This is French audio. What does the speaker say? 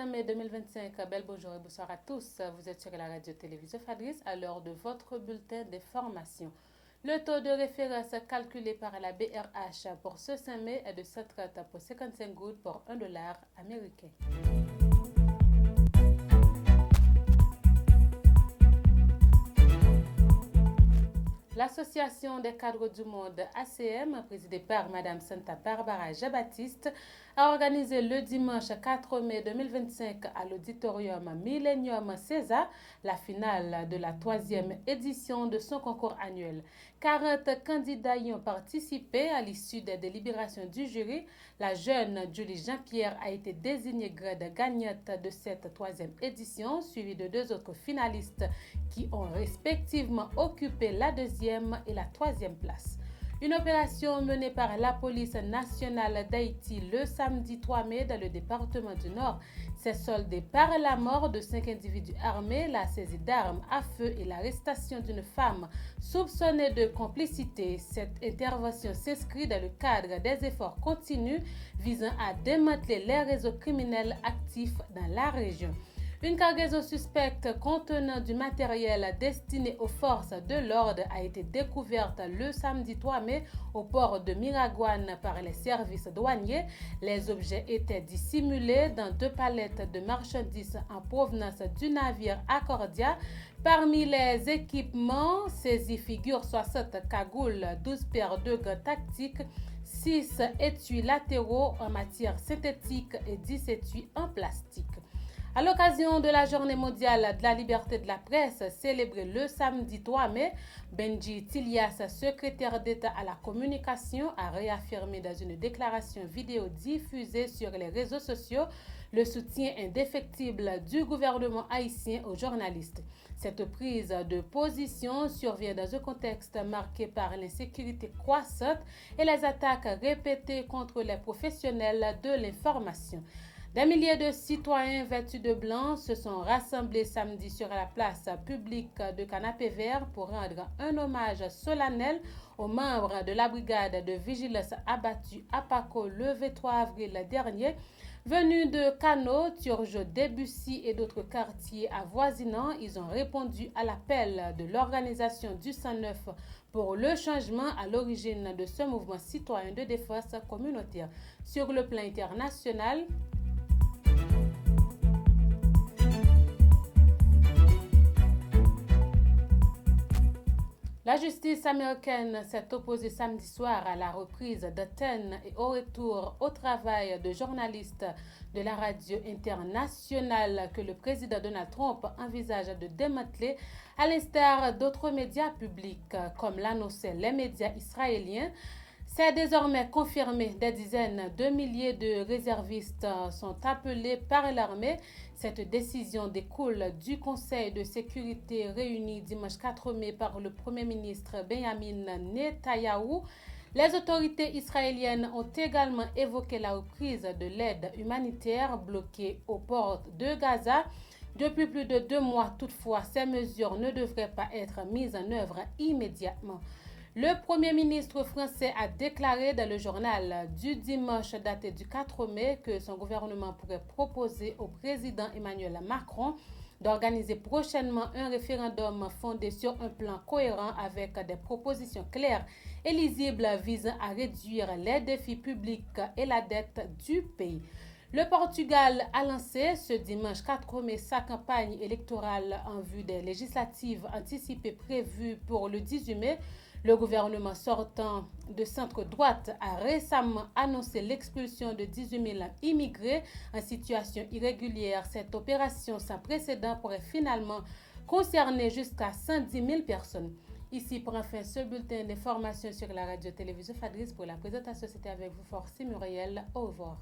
5 mai 2025, bel bonjour et bonsoir à tous. Vous êtes sur la radio-télévision Fadris à l'heure de votre bulletin d'information. Le taux de référence calculé par la BRH pour ce 5 mai est de 7,30 pour 55 gouttes pour $1 américain. L'Association des cadres du monde ACM, présidée par Mme Santa Barbara Jean-Baptiste, a organisé le dimanche 4 mai 2025 à l'auditorium Millennium César la finale de la 3e édition de son concours annuel. 40 candidats y ont participé. À l'issue des délibérations du jury, la jeune Julie Jean-Pierre a été désignée grade gagnante de cette 3e édition, suivie de 2 autres finalistes qui ont respectivement occupé la 2e et la 3e place. Une opération menée par la police nationale d'Haïti le samedi 3 mai dans le département du Nord s'est soldée par la mort de 5 individus armés, la saisie d'armes à feu et l'arrestation d'une femme soupçonnée de complicité. Cette intervention s'inscrit dans le cadre des efforts continus visant à démanteler les réseaux criminels actifs dans la région. Une cargaison suspecte contenant du matériel destiné aux forces de l'ordre a été découverte le samedi 3 mai au port de Miragouane par les services douaniers. Les objets étaient dissimulés dans 2 palettes de marchandises en provenance du navire Accordia. Parmi les équipements saisis figurent 60 cagoules, 12 paires de gants tactiques, 6 étuis latéraux en matière synthétique et 10 étuis en plastique. À l'occasion de la Journée mondiale de la liberté de la presse célébrée le samedi 3 mai, Benji Tilias, secrétaire d'État à la communication, a réaffirmé dans une déclaration vidéo diffusée sur les réseaux sociaux le soutien indéfectible du gouvernement haïtien aux journalistes. Cette prise de position survient dans un contexte marqué par l'insécurité croissante et les attaques répétées contre les professionnels de l'information. Des milliers de citoyens vêtus de blanc se sont rassemblés samedi sur la place publique de Canapé Vert pour rendre un hommage solennel aux membres de la brigade de vigilance abattue à Paco le 23 avril dernier. Venus de Cano, Turgeau, Debussy et d'autres quartiers avoisinants, ils ont répondu à l'appel de l'organisation du 109 pour le changement à l'origine de ce mouvement citoyen de défense communautaire. Sur le plan international, la justice américaine s'est opposée samedi soir à la reprise d'Athènes et au retour au travail de journalistes de la radio internationale que le président Donald Trump envisage de démanteler à l'instar d'autres médias publics, comme l'annonçaient les médias israéliens. C'est désormais confirmé. Des dizaines de milliers de réservistes sont appelés par l'armée. Cette décision découle du Conseil de sécurité réuni dimanche 4 mai par le Premier ministre Benjamin Netanyahou. Les autorités israéliennes ont également évoqué la reprise de l'aide humanitaire bloquée aux portes de Gaza. Depuis plus de 2 mois, toutefois, ces mesures ne devraient pas être mises en œuvre immédiatement. Le Premier ministre français a déclaré dans le journal du dimanche daté du 4 mai que son gouvernement pourrait proposer au président Emmanuel Macron d'organiser prochainement un référendum fondé sur un plan cohérent avec des propositions claires et lisibles visant à réduire les défis publics et la dette du pays. Le Portugal a lancé ce dimanche 4 mai sa campagne électorale en vue des législatives anticipées prévues pour le 18 mai. Le gouvernement sortant de centre-droite a récemment annoncé l'expulsion de 18 000 immigrés en situation irrégulière. Cette opération sans précédent pourrait finalement concerner jusqu'à 110 000 personnes. Ici prend fin ce bulletin d'information sur la radio-télévision Fadris. Pour la présentation, c'était avec vous, Forcy Muriel. Au revoir.